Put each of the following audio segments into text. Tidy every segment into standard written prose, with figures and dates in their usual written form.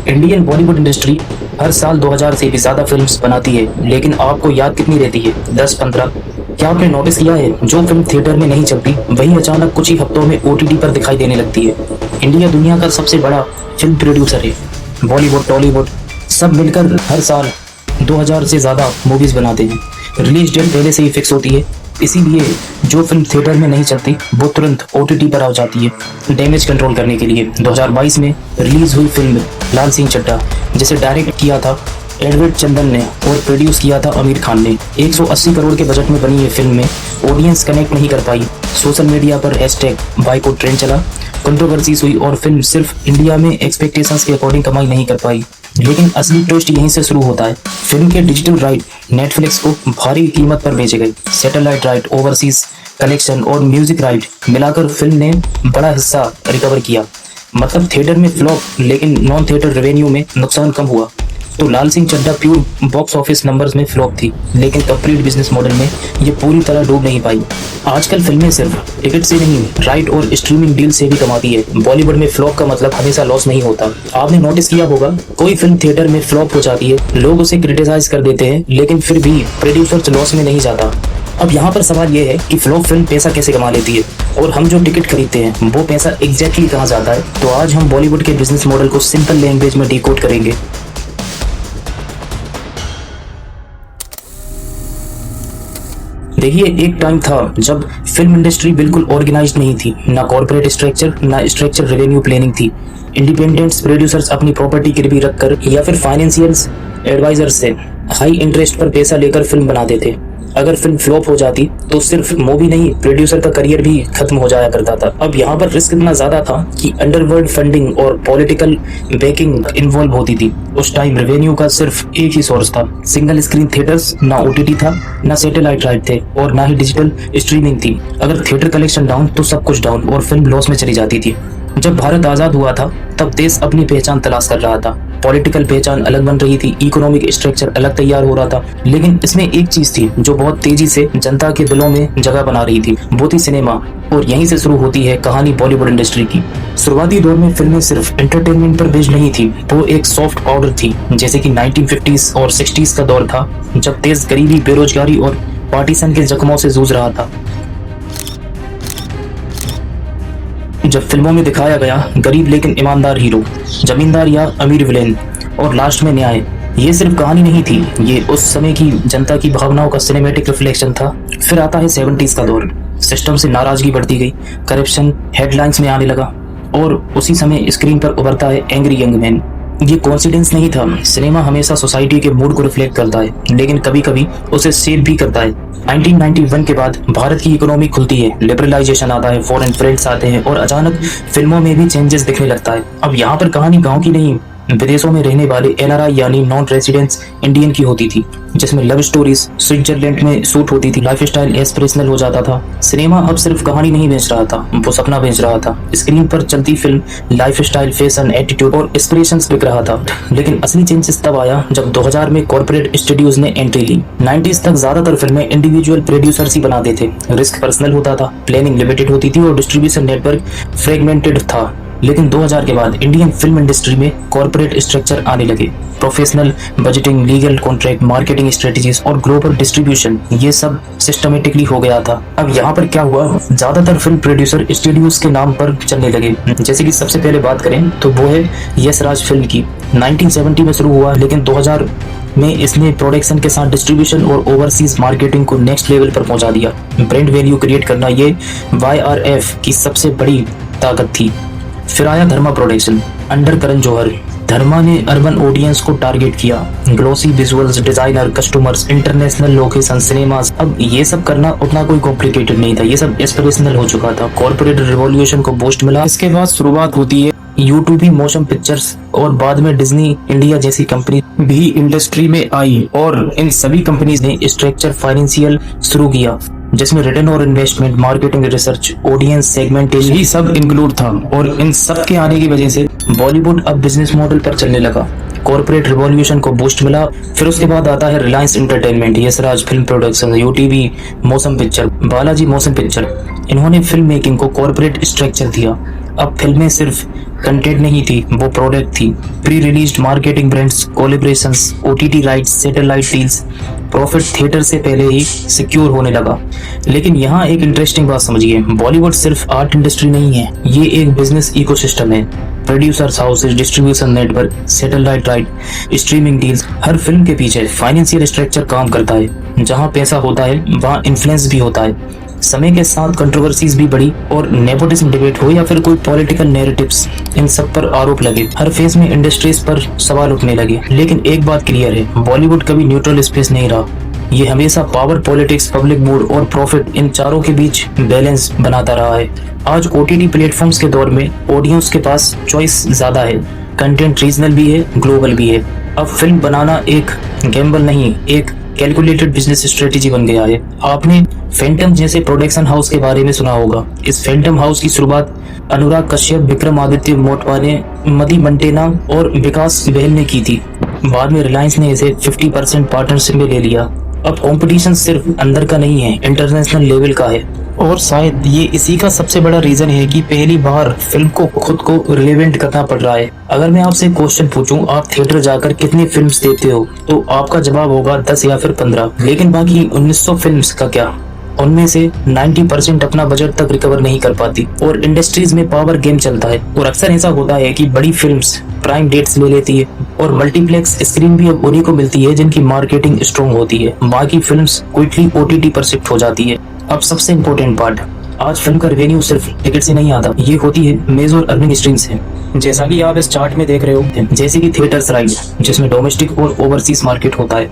Indian Bollywood industry हर साल 2000 से भी ज्यादा फिल्म्स बनाती है, लेकिन आपको याद कितनी रहती है? 10-15? क्या आपने नोटिस किया है, जो फिल्म थिएटर में नहीं चलती वही अचानक कुछ ही हफ्तों में ओटीटी पर दिखाई देने लगती है। इंडिया दुनिया का सबसे बड़ा फिल्म प्रोड्यूसर है। बॉलीवुड, टॉलीवुड सब मिलकर हर साल 2000 से ज्यादा मूवीज बनाते हैं। रिलीज डेट पहले से ही फिक्स होती है, इसीलिए जो फिल्म थिएटर में नहीं चलती वो तुरंत ओटीटी पर आ जाती है डैमेज कंट्रोल करने के लिए। 2022 में रिलीज हुई फिल्म लाल सिंह चड्ढा, जिसे डायरेक्ट किया था एडवर्ड चंदन ने और प्रोड्यूस किया था आमिर खान ने, 180 करोड़ के बजट में बनी ये फिल्म में ऑडियंस कनेक्ट नहीं कर पाई। सोशल मीडिया पर हैशटैग बाइकआउट ट्रेंड चला, कंट्रोवर्सीज हुई और फिल्म सिर्फ इंडिया में एक्सपेक्टेशंस के अकॉर्डिंग कमाई नहीं कर पाई। लेकिन असली ट्विस्ट यहीं से शुरू होता है। फिल्म के डिजिटल राइट नेटफ्लिक्स को भारी कीमत पर बेचे गए। सैटेलाइट राइट, ओवरसीज कलेक्शन और म्यूजिक राइट मिलाकर फिल्म ने बड़ा हिस्सा रिकवर किया। मतलब थिएटर में फ्लॉप, लेकिन नॉन थिएटर रेवेन्यू में नुकसान कम हुआ। तो Laal Singh Chaddha pure box office numbers में फ्लॉप थी, लेकिन कंप्लीट बिजनेस मॉडल में ये पूरी तरह डूब नहीं पाई। आजकल फिल्में सिर्फ टिकट से नहीं, राइट और स्ट्रीमिंग डील से भी कमाती है। बॉलीवुड में फ्लॉप का मतलब हमेशा लॉस नहीं होता। आपने नोटिस किया होगा, कोई फिल्म थिएटर में फ्लॉप हो जाती है, लोग उसे क्रिटिसाइज कर देते हैं, लेकिन फिर भी प्रोड्यूसर लॉस में नहीं जाता। अब यहाँ पर सवाल ये है कि फ्लॉप फिल्म पैसा कैसे कमा लेती है और हम जो टिकट खरीदते हैं वो पैसा एग्जैक्टली कहाँ जाता है। तो आज हम बॉलीवुड के बिजनेस मॉडल को सिंपल लैंग्वेज में डिकोड करेंगे। देखिए, एक टाइम था जब फिल्म इंडस्ट्री बिल्कुल ऑर्गेनाइज्ड नहीं थी, ना कॉर्पोरेट स्ट्रक्चर ना स्ट्रक्चर रेवेन्यू प्लानिंग थी। इंडिपेंडेंट प्रोड्यूसर्स अपनी प्रॉपर्टी गिरवी रखकर या फिर फाइनेंशियल्स एडवाइजर्स से हाई इंटरेस्ट पर पैसा लेकर फिल्म बनाते थे। अगर फिल्म फ्लॉप हो जाती तो सिर्फ मूवी नहीं, प्रोड्यूसर का करियर भी खत्म हो जाया करता था। अब यहाँ पर रिस्क इतना ज्यादा था कि अंडरवर्ल्ड फंडिंग और पॉलिटिकल बैकिंग इन्वॉल्व होती थी। उस टाइम रेवेन्यू का सिर्फ एक ही सोर्स था, सिंगल स्क्रीन थिएटर्स। ना ओटीटी था, ना सैटेलाइट राइट थे और ना ही डिजिटल स्ट्रीमिंग थी। अगर थिएटर कलेक्शन डाउन तो सब कुछ डाउन और फिल्म लॉस में चली जाती थी। जब भारत आजाद हुआ था तब देश अपनी पहचान तलाश कर रहा था। पॉलिटिकल पहचान अलग बन रही थी, इकोनॉमिक स्ट्रक्चर अलग तैयार हो रहा था, लेकिन इसमें एक चीज थी जो बहुत तेजी से जनता के दिलों में जगह बना रही थी, वो थी सिनेमा। और यहीं से शुरू होती है कहानी बॉलीवुड इंडस्ट्री की। शुरुआती दौर में फिल्में सिर्फ एंटरटेनमेंट पर बेस्ड नहीं थी, वो एक सॉफ्ट पाउडर थी। जैसे कि 1950s और 60s का दौर था, जब देश गरीबी, बेरोजगारी और पार्टीशन के जख्मों से जूझ रहा था। जब फिल्मों में दिखाया गया गरीब लेकिन ईमानदार हीरो, जमींदार या अमीर विलेन और लास्ट में न्याय, ये सिर्फ कहानी नहीं थी, ये उस समय की जनता की भावनाओं का सिनेमैटिक रिफ्लेक्शन था। फिर आता है 70s का दौर। सिस्टम से नाराजगी बढ़ती गई, करप्शन हेडलाइंस में आने लगा और उसी समय स्क्रीन पर उभरता है एंग्री यंग मैन। ये कोइंसिडेंस नहीं था, सिनेमा हमेशा सोसाइटी के मूड को रिफ्लेक्ट करता है, लेकिन कभी कभी उसे सेव भी करता है। 1991 के बाद भारत की इकोनॉमी खुलती है, लिबरलाइजेशन आता है, फॉरेन फ्रेंड्स आते हैं और अचानक फिल्मों में भी चेंजेस दिखने लगता है। अब यहाँ पर कहानी गांव की नहीं, विदेशों में रहने वाले एनआरआई यानी नॉन रेजिडेंट्स इंडियन की होती थी, जिसमें लव स्टोरीज स्विट्जरलैंड में शूट होती थी, लाइफस्टाइल एस्पिरेशनल हो जाता था। सिनेमा अब सिर्फ कहानी नहीं बेच रहा था, वो सपना बेच रहा था। स्क्रीन पर चलती फिल्म लाइफस्टाइल, फैशन, एटीट्यूड और एस्पिरेशंस बिक रहा था। लेकिन असली चेंजेस तब आया जब 2000 में कॉर्पोरेट स्टूडियोज ने एंट्री ली। 90s तक ज्यादातर फिल्में इंडिविजुअल प्रोड्यूसर्स ही बनाते थे, रिस्क पर्सनल होता था, प्लानिंग लिमिटेड होती थी और डिस्ट्रीब्यूशन नेटवर्क फ्रेगमेंटेड था। लेकिन 2000 के बाद इंडियन फिल्म इंडस्ट्री में कॉर्पोरेट स्ट्रक्चर आने लगे। Professional budgeting, legal contract, marketing strategies और ग्लोबल डिस्ट्रीब्यूशन, ये सब सिस्टमेटिकली हो गया था। अब यहाँ पर क्या हुआ, ज्यादातर फिल्म प्रोड्यूसर स्टूडियोज के नाम पर चलने लगे। जैसे कि सबसे पहले बात करें तो वो है यश राज फिल्म की। 1970 में शुरू हुआ, लेकिन 2000 में इसने प्रोडक्शन के साथ डिस्ट्रीब्यूशन और ओवरसीज मार्केटिंग को नेक्स्ट लेवल पर पहुंचा दिया। ब्रांड वैल्यू क्रिएट करना ये YRF की सबसे बड़ी ताकत थी। फिर आया धर्मा प्रोडक्शन अंडर करण जौहर। धर्मा ने अर्बन ऑडियंस को टारगेट किया, glossy visuals, designer, customers, international location, cinemas. अब ये सब करना उतना कोई कॉम्प्लिकेटेड नहीं था, ये सब एस्पिरेशनल हो चुका था। कॉर्पोरेट रिवॉल्यूशन को बूस्ट मिला। इसके बाद शुरुआत होती है यूट्यूब मोशन पिक्चर्स और बाद में डिज्नी इंडिया जैसी कंपनी भी इंडस्ट्री में आई और इन सभी कंपनीज ने स्ट्रक्चर फाइनेंशियल शुरू किया, जिसमें रिटर्न और investment, marketing, research, audience segmentation, ये सब इंक्लूड था। और इन सब के आने की वजह से बॉलीवुड अब बिजनेस मॉडल पर चलने लगा। कॉर्पोरेट रिवॉल्यूशन को बूस्ट मिला। फिर उसके बाद आता है Reliance Entertainment, Yashraj film production, UTV motion picture, Balaji motion picture. इन्होंने फिल्म मेकिंग को कॉर्पोरेट स्ट्रक्चर दिया अब फिल्में सिर्फ कंटेंट नहीं थी, वो प्रोडक्ट थी। Pre released marketing, brands, collaborations, OTT rights, satellite deals, profit theatre से पहले ही सिक्योर होने लगा। लेकिन यहाँ एक इंटरेस्टिंग बात समझिए, बॉलीवुड सिर्फ आर्ट इंडस्ट्री नहीं है, ये एक बिजनेस इकोसिस्टम है। Producers houses, distribution network, satellite right, streaming deals, हर फिल्म के पीछे फाइनेंशियल स्ट्रक्चर काम करता है। जहाँ पैसा होता है वहाँ इन्फ्लुएंस भी होता है। समय के साथ कंट्रोवर्सीज भी बढ़ी और नेपोटिज्म डिबेट हो या फिर कोई पॉलिटिकल नैरेटिव्स, इन सब पर आरोप लगे। हर फेज में इंडस्ट्रीज पर सवाल उठने लगे। लेकिन एक बात क्लियर है, बॉलीवुड कभी न्यूट्रल स्पेस नहीं रहा। ये हमेशा पावर, पॉलिटिक्स, पब्लिक मूड और प्रॉफिट, इन चारों के बीच बैलेंस बनाता रहा है। आज ओटीटी प्लेटफॉर्म्स के दौर में ऑडियंस के पास चॉइस ज्यादा है, कंटेंट रीजनल भी है, ग्लोबल भी है। अब फिल्म बनाना एक गैम्बल नहीं, एक कैलकुलेटेड बिजनेस स्ट्रेटेजी बन गया है। आपने फैंटम जैसे प्रोडक्शन हाउस के बारे में सुना होगा। इस फैंटम हाउस की शुरुआत अनुराग कश्यप, विक्रमादित्य मोटवाने, मदी मंटेना और विकास बहल ने की थी। बाद में रिलायंस ने इसे 50% पार्टनरशिप में ले लिया। अब कंपटीशन सिर्फ अंदर का नहीं है, इंटरनेशनल लेवल का है। और शायद ये इसी का सबसे बड़ा रीजन है कि पहली बार फिल्म को खुद को रिलेवेंट करना पड़ रहा है। अगर मैं आपसे क्वेश्चन पूछूं, आप थिएटर जाकर कितनी फिल्म्स देखते हो, तो आपका जवाब होगा 10 या फिर 15। लेकिन बाकी 1900 फिल्म्स का क्या? उनमें से 90% अपना बजट तक रिकवर नहीं कर पाती और इंडस्ट्रीज में पावर गेम चलता है। और अक्सर ऐसा होता है कि बड़ी फिल्म्स प्राइम डेट्स ले लेती है और मल्टीप्लेक्स स्क्रीन भी अब उन्हीं को मिलती है जिनकी मार्केटिंग स्ट्रॉन्ग होती है। बाकी फिल्म्स क्विकली ओटीटी पर शिफ्ट हो जाती है। अब सबसे इम्पोर्टेंट पार्ट, आज फिल्म का रेवेन्यू सिर्फ टिकट से नहीं आता, ये होती है मेजर अर्निंग स्ट्रीम से। जैसा कि आप इस चार्ट में देख रहे हो, जैसे कि थिएटर्स राइट, जिसमें डोमेस्टिक और ओवरसीज मार्केट होता है,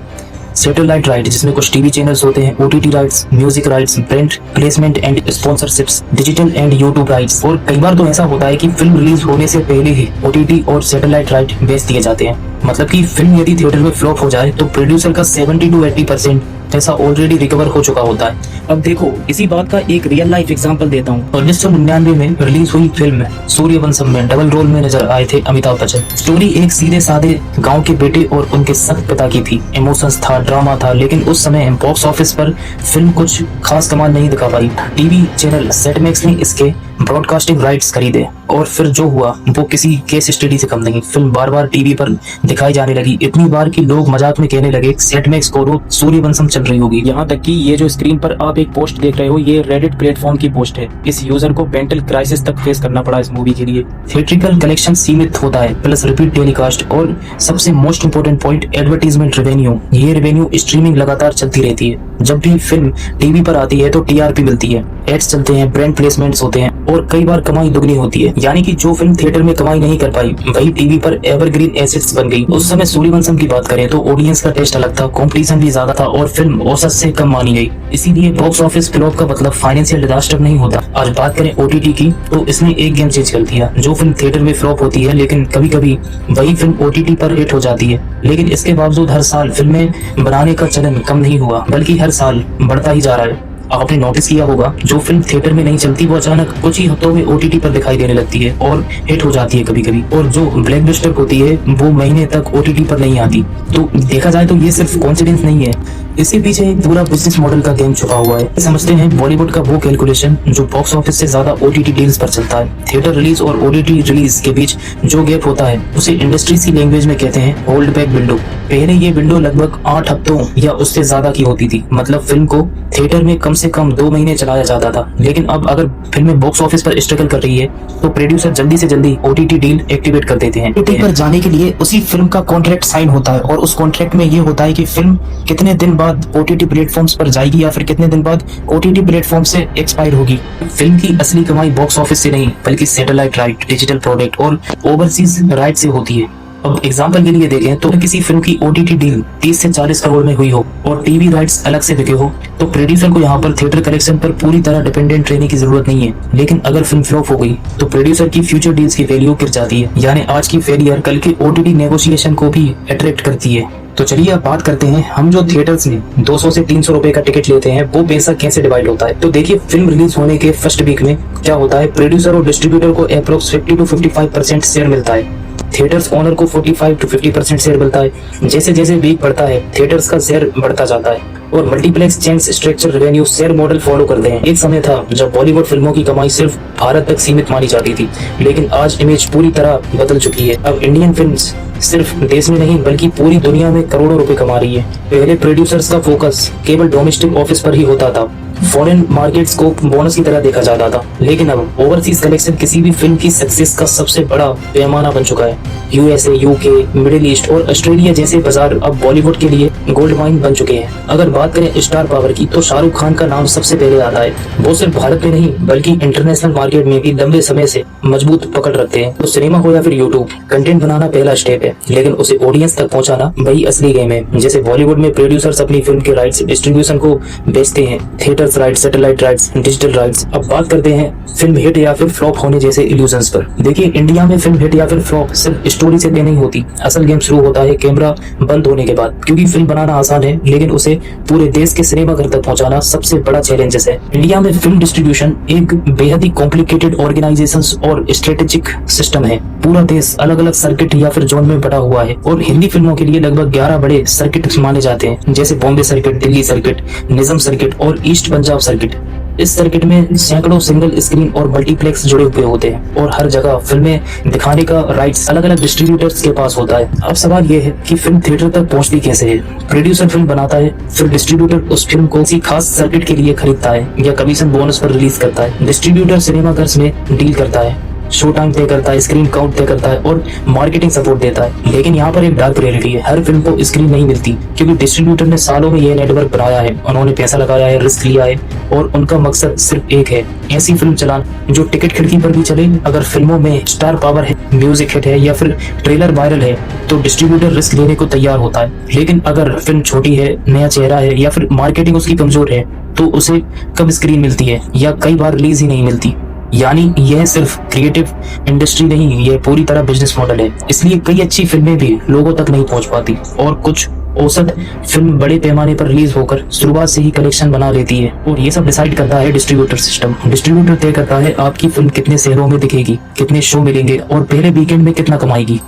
सैटेलाइट राइट, जिसमें कुछ टीवी चैनल्स होते हैं, OTT rights, music rights, brand placement and sponsorships, digital and YouTube rights. और कई बार तो ऐसा होता है कि फिल्म रिलीज होने से पहले ही ओटीटी और सैटेलाइट राइट बेच दिए जाते हैं। मतलब कि फिल्म यदि थिएटर में फ्लॉप हो जाए तो प्रोड्यूसर का 70 to 80% पैसा ऑलरेडी रिकवर हो चुका होता है। अब देखो, इसी बात का एक रियल लाइफ एग्जांपल देता हूँ। 1999 में रिलीज हुई फिल्म सूर्यवंशम में डबल रोल में नजर आए थे अमिताभ बच्चन। स्टोरी एक सीधे साधे गांव के बेटे और उनके सख्त पिता की थी। इमोशंस था, ड्रामा था, लेकिन उस समय बॉक्स ऑफिस पर फिल्म कुछ खास कमाल नहीं दिखा पाई। टीवी चैनल सेटमैक्स ने इसके ब्रॉडकास्टिंग राइट्स खरीदे और फिर जो हुआ वो किसी केस स्टडी से कम नहीं। फिल्म बार बार टीवी पर दिखाई जाने लगी, इतनी बार कि लोग मजाक में कहने लगे सेटमैक्स को रोज सूर्यवंशम चल रही होगी। यहाँ तक कि ये जो स्क्रीन पर आप एक पोस्ट देख रहे हो, ये रेडिट प्लेटफॉर्म की पोस्ट है। इस यूजर को मेंटल क्राइसिस तक फेस करना पड़ा इस मूवी के लिए। थिएट्रिकल कलेक्शन सीमित होता है, प्लस रिपीट टेलीकास्ट, और सबसे most important point advertisement revenue. ये रेवेन्यू स्ट्रीमिंग लगातार चलती रहती है। जब भी फिल्म टीवी पर आती है तो टीआरपी मिलती है, एड्स चलते हैं, ब्रांड प्लेसमेंट्स होते हैं और कई बार कमाई दुगनी होती है। यानी कि जो फिल्म थिएटर में कमाई नहीं कर पाई वही टीवी पर एवरग्रीन एसेट्स बन गई। उस समय सूर्यवंशम की बात करें तो ऑडियंस का टेस्ट अलग था, कंपटीशन भी ज्यादा था और फिल्म औसत से कम मानी गई। इसीलिए बॉक्स ऑफिस फ्लॉप का मतलब फाइनेंशियल डिजास्टर नहीं होता। आज बात करें ओटीटी की तो इसने एक गेम चेंज कर दिया। जो फिल्म थिएटर में फ्लॉप होती है लेकिन कभी कभी वही फिल्म ओटीटी पर हिट हो जाती है। लेकिन इसके बावजूद हर साल फिल्में बनाने का चलन कम नहीं हुआ, बल्कि हर साल बढ़ता ही जा रहा है। आपने नोटिस किया होगा, जो फिल्म थिएटर में नहीं चलती वो अचानक कुछ ही हफ्तों में ओटीटी पर दिखाई देने लगती है और हिट हो जाती है कभी कभी, और जो ब्लैकबस्टर होती है वो महीने तक ओटीटी पर नहीं आती। तो देखा जाए तो ये सिर्फ कॉन्फिडेंस नहीं है, इसके पीछे एक पूरा बिजनेस मॉडल का गेम छुपा हुआ है। समझते हैं बॉलीवुड का वो कैलकुलेशन जो बॉक्स ऑफिस से ज्यादा ओटीटी डील्स पर चलता है। थिएटर रिलीज और ओटीटी रिलीज के बीच जो गैप होता है उसे इंडस्ट्रीज की लैंग्वेज में कहते हैं होल्ड बैक विंडो। पहले ये विंडो लगभग 8 हफ्तों या उससे ज्यादा की होती थी, मतलब फिल्म को थिएटर में कम से कम 2 महीने चलाया जाता था। लेकिन अब अगर फिल्म बॉक्स ऑफिस पर स्ट्रगल कर रही है तो प्रोड्यूसर जल्दी से जल्दी ओटीटी डील एक्टिवेट कर देते हैं। ओटीटी पर जाने के लिए उसी फिल्म का कॉन्ट्रैक्ट साइन होता है और उस कॉन्ट्रैक्ट में ये होता है कि फिल्म कितने दिन बाद ओटीटी प्लेटफॉर्म्स पर जाएगी या फिर कितने दिन बाद ओटीटी प्लेटफॉर्म से एक्सपायर होगी। फिल्म की असली कमाई बॉक्स ऑफिस से नहीं बल्कि सैटेलाइट राइट, डिजिटल प्रोडक्ट और ओवरसीज राइट से होती है। अब एग्जांपल के लिए देखें तो किसी फिल्म की ओटीटी डील 30 से 40 करोड़ में हुई हो और टीवी राइट्स अलग से बिके हो तो प्रोड्यूसर को यहाँ पर थिएटर कलेक्शन पर पूरी तरह डिपेंडेंट रहने की जरूरत नहीं है। लेकिन अगर फिल्म फ्लॉप हो गई तो प्रोड्यूसर की फ्यूचर डील्स की वैल्यू गिर जाती है। यानी आज की फेलियर कल के ओटीटी नेगोशिएशन को भी अट्रैक्ट करती है। तो चलिए अब बात करते हैं, हम जो थिएटर्स में 200 से 300 रुपए का टिकट लेते हैं वो पैसा कैसे डिवाइड होता है। तो देखिए, फिल्म रिलीज होने के फर्स्ट वीक में क्या होता है, प्रोड्यूसर और डिस्ट्रीब्यूटर को अप्रोक्स 50 to 55% शेयर मिलता है। थिएटर्स ओनर को 45 to 50% शेयर मिलता है। जैसे जैसे वीक बढ़ता है थिएटर्स का शेयर बढ़ता जाता है और multiplex chains structure revenue share model follow करते हैं। एक समय था जब बॉलीवुड फिल्मों की कमाई सिर्फ भारत तक सीमित मानी जाती थी, लेकिन आज इमेज पूरी तरह बदल चुकी है। अब इंडियन फिल्म्स सिर्फ देश में नहीं बल्कि पूरी दुनिया में करोड़ों रुपए कमा रही है। पहले प्रोड्यूसर्स का फोकस केवल डोमेस्टिक ऑफिस पर ही होता था, फॉरेन मार्केट्स को बोनस की तरह देखा जाता था, लेकिन अब ओवरसीज कलेक्शन किसी भी फिल्म की सक्सेस का सबसे बड़ा पैमाना बन चुका है। यूएसए, यूके, मिडिल ईस्ट और ऑस्ट्रेलिया जैसे बाजार अब बॉलीवुड के लिए गोल्ड माइन बन चुके हैं। अगर बात करें स्टार पावर की तो शाहरुख खान का नाम सबसे पहले आता है। वो सिर्फ भारत में नहीं बल्कि इंटरनेशनल मार्केट में भी लंबे समय से मजबूत पकड़ रखते हैं। तो सिनेमा हो या फिर यूट्यूब, कंटेंट बनाना पहला स्टेप है, लेकिन उसे ऑडियंस तक पहुंचाना वही असली गेम है। जैसे बॉलीवुड में प्रोड्यूसर्स अपनी फिल्म के राइट्स डिस्ट्रीब्यूशन को बेचते हैं, theatres rights, satellite rights, digital rights. अब बात करते हैं फिल्म हिट या फिर फ्लॉप होने जैसे इल्यूजन्स पर। देखिए, इंडिया में फिल्म हिट या फिर फ्लॉप सिर्फ स्टोरी से तय नहीं होती। असल गेम शुरू होता है कैमरा बंद होने के बाद, क्योंकि फिल्म बनाना आसान है लेकिन उसे पूरे देश के सिनेमा घर तक पहुंचाना सबसे बड़ा चैलेंजेस है। इंडिया में फिल्म डिस्ट्रीब्यूशन एक बेहद ही कॉम्प्लिकेटेड ऑर्गेनाइजेशंस और स्ट्रेटेजिक सिस्टम है। पूरा देश अलग अलग सर्किट या फिर जोन में बटा हुआ है और हिंदी फिल्मों के लिए लगभग 11 बड़े सर्किट माने जाते हैं, जैसे बॉम्बे सर्किट, दिल्ली सर्किट, निजाम सर्किट और ईस्ट पंजाब सर्किट। इस सर्किट में सैकड़ों सिंगल स्क्रीन और मल्टीप्लेक्स जुड़े हुए होते हैं और हर जगह फिल्में दिखाने का राइट्स अलग अलग डिस्ट्रीब्यूटर्स के पास होता है। अब सवाल ये है कि फिल्म थिएटर तक पहुंचती कैसे है। प्रोड्यूसर फिल्म बनाता है, फिर डिस्ट्रीब्यूटर उस फिल्म को किसी खास सर्किट के लिए खरीदता है या कमीशन बोनस पर रिलीज करता है। डिस्ट्रीब्यूटर सिनेमा घर में डील करता है, शो टाइम तय करता है, स्क्रीन काउंट तय करता है और मार्केटिंग सपोर्ट देता है। लेकिन यहाँ पर एक डार्क रियलिटी है, हर फिल्म को स्क्रीन नहीं मिलती क्योंकि डिस्ट्रीब्यूटर ने सालों में ये नेटवर्क बनाया है, उन्होंने पैसा लगाया है, रिस्क लिया है और उनका मकसद सिर्फ एक है, ऐसी फिल्म चलाना जो टिकट खिड़की पर भी चले। अगर फिल्मों में स्टार पावर है, म्यूजिक हिट है या फिर ट्रेलर वायरल है तो डिस्ट्रीब्यूटर रिस्क लेने को तैयार होता है। लेकिन अगर फिल्म छोटी है, नया चेहरा है या फिर मार्केटिंग उसकी कमजोर है तो उसे कम स्क्रीन मिलती है या कई बार रिलीज ही नहीं मिलती। यानी यह सिर्फ क्रिएटिव इंडस्ट्री नहीं, यह पूरी तरह बिजनेस मॉडल है। इसलिए कई अच्छी फिल्में भी लोगों तक नहीं पहुंच पाती और कुछ औसत फिल्म बड़े पैमाने पर रिलीज होकर शुरुआत से ही कलेक्शन बना लेती है और ये सब डिसाइड करता है डिस्ट्रीब्यूटर सिस्टम। डिस्ट्रीब्यूटर तय करता है आपकी फिल्म कितने शहरों में दिखेगी, कितने शो मिलेंगे और पहले वीकेंड में कितना कमाएगी।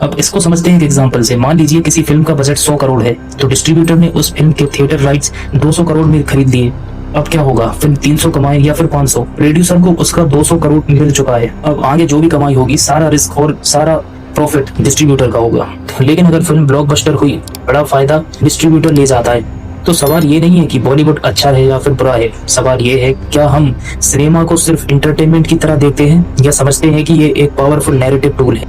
अब इसको समझते हैं एक एग्जांपल से। मान लीजिए किसी फिल्म का बजट 100 करोड़ है तो डिस्ट्रीब्यूटर ने उस फिल्म के थिएटर राइट्स 200 करोड़ में खरीद लिए। अब क्या होगा, फिल्म 300 कमाए या फिर 500, प्रोड्यूसर को उसका 200 करोड़ मिल चुका है। अब आगे जो भी कमाई होगी सारा रिस्क और सारा प्रॉफिट डिस्ट्रीब्यूटर का होगा। लेकिन अगर फिल्म ब्लॉकबस्टर हुई, बड़ा फायदा डिस्ट्रीब्यूटर ले जाता है। तो सवाल ये नहीं है कि बॉलीवुड अच्छा है या फिर बुरा है, सवाल ये है क्या हम सिनेमा को सिर्फ इंटरटेनमेंट की तरह देखते हैं या समझते हैं कि ये एक पावरफुल नैरेटिव टूल है।